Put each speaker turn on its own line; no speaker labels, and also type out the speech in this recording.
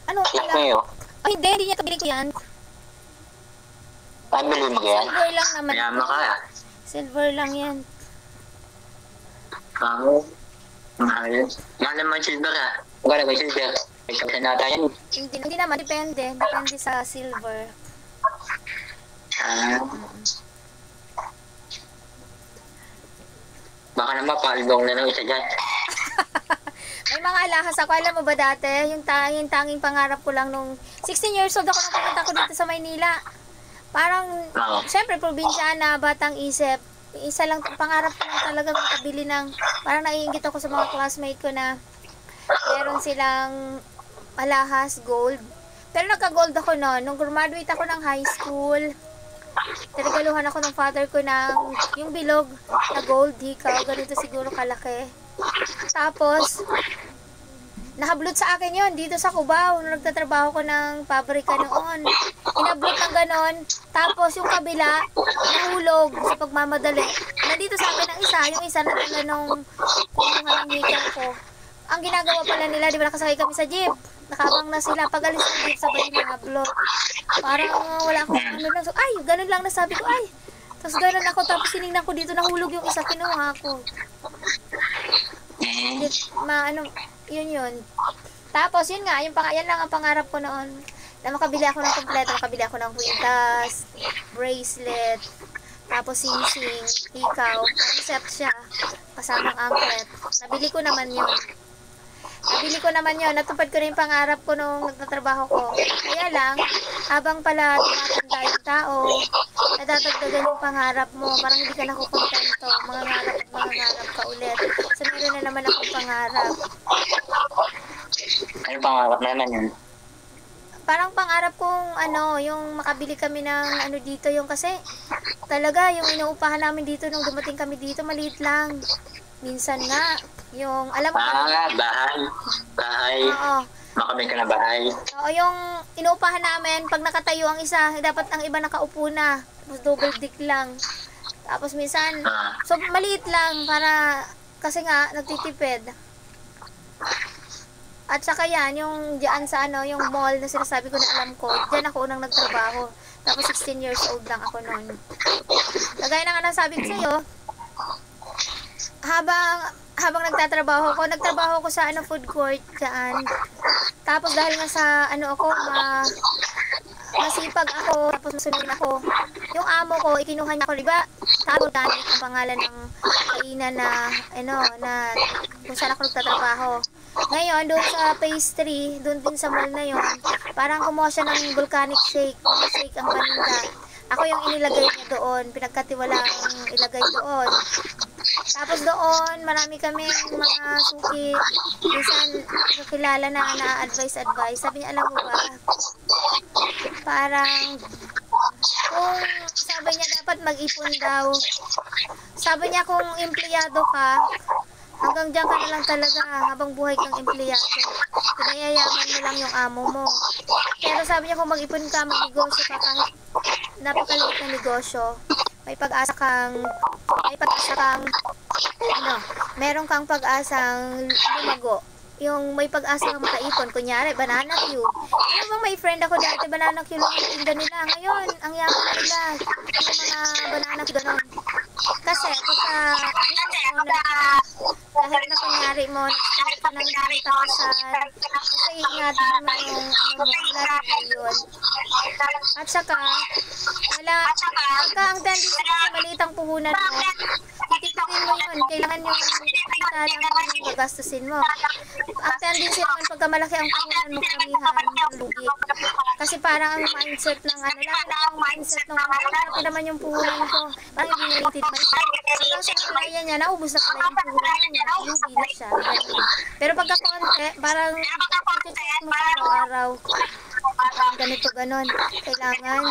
Ano?
Black mo yun.
Ay, hindi niya kabili ko yan.
Pabili mo yan?
Silver lang naman.
Mayama ka.
Silver lang yan.
Oo. Mahal. Mahal naman silver ah. Wala ba silver? May kapsa nata yan.
Hindi naman, depende. Depende sa silver.
Baka naman paalbong na ng isa dyan.
May mga alahas ako. Alam mo ba dati, yung tanging pangarap ko lang nung 16 years old ako nung pumunta ko dito sa Maynila. Parang, syempre, probinsyana, batang isip. Isa lang, pangarap ko lang talaga makabili ng, parang naiingit ako sa mga classmate ko na meron silang alahas, gold. Pero nagka-gold ako noon. Nung graduate ako ng high school, regaluhan ako ng father ko ng yung bilog na gold hikaw, ganito siguro kalaki. Tapos nakablot sa akin yon dito sa Cubao nung nagtatrabaho ko ng pabrika noon. Inablot ng ganon. Tapos yung kabila nahulog sa pagmamadali. Nandito sa akin ang isa, yung isa nadala nung kumuha ng hikaw ko. Ang ginagawa pala nila, di ba nakasakay kami sa jeep, nakabang na sila, pag alis ng jeep sabay nakablot. Parang wala akong ano lang. So, ay, ganun lang nasabi ko, ay. Tapos ganun ako, tapos sinignan ko dito, nahulog yung isa, kinuha ko. Yun. Tapos, yun nga, yan lang ang pangarap ko noon. Na makabili ako ng kompleto, makabili ako ng kwintas, bracelet, tapos sing-sing, hikaw, set siya, kasamang anklet. Nabili ko naman yun. Natupad ko na yung pangarap ko nung nagtatrabaho ko. Kaya lang, habang pala tumatanda yung tao, nadadagdagan yung pangarap mo. Parang hindi ka nakukontento. Mangangarap ka ulit. So, meron na naman akong pangarap.
Ano pangarap naman yun?
Parang pangarap kong yung makabili kami ng dito, yung kasi talaga yung inuupahan namin dito nung dumating kami dito, maliit lang. Minsan nga, yung, alam mo
bahay.
Oo.
Makamay ka na bahay.
Oo, yung inuupahan namin, pag nakatayo ang isa, dapat ang iba nakaupo na. Tapos double dick lang. Tapos minsan, so maliit lang para, kasi nga, nagtitipid. At saka yan, yung dyan sa yung mall na sinasabi ko na alam ko, dyan ako unang nagtrabaho. Tapos 16 years old lang ako noon. Kagaya na nga nasabi ko sa'yo, habang nagtatrabaho ko sa food court dyan. Tapos dahil nga sa masipag ako, tapos masunod ako. Yung amo ko, ikinuha niya ako, diba? Tabo Danik ang pangalan ng kainan na kung saan ako nagtatrabaho. Ngayon, doon sa phase 3, doon din sa mall na yun, parang kumuha siya ng volcanic shake ang paninda. Ako yung inilagay niya doon, pinagkatiwalang ilagay doon. Tapos doon, marami kami mga suki, minsan kakilala na advice. Sabi niya, alam mo ba, parang, kung sabi niya dapat mag-ipon daw. Sabi niya kung empleyado ka, hanggang dyan ka na lang talaga habang buhay kang empleyado. Pinayayaman mo lang yung amo mo. Pero sabi niya kung mag-ipon ka, mag-negosyo ka kahit napakaliit na negosyo, meron kang pag-asang lumago. Yung may pag-asa kang makaipon, kunyari, banana queue. Ano bang may friend ako dati, banana queue lang yung tinda nila. Ngayon, ang yaman nila, yung mga banana queue, gano'n. Kasi, kahit na kunyari mo, nag-start ka ng 1,000, kasi ingatan mo yung yun. At saka, pagka ang tendency sa malitang puhunan mo, titipin mo yun. Kailangan yung yung gagastusin mo. Ang tendency naman pagka malaki ang puhunan mo, kamihan, lugi. Kasi parang ang mindset ng malaki naman yung puhunan ko. Parang hindi nalititman. Hanggang sa kalaya niya, naubos na pala yung puhunan niya. Lugi na siya. Pero pagka konti, parang check mo sa araw-araw. Ganito ganon. Kailangan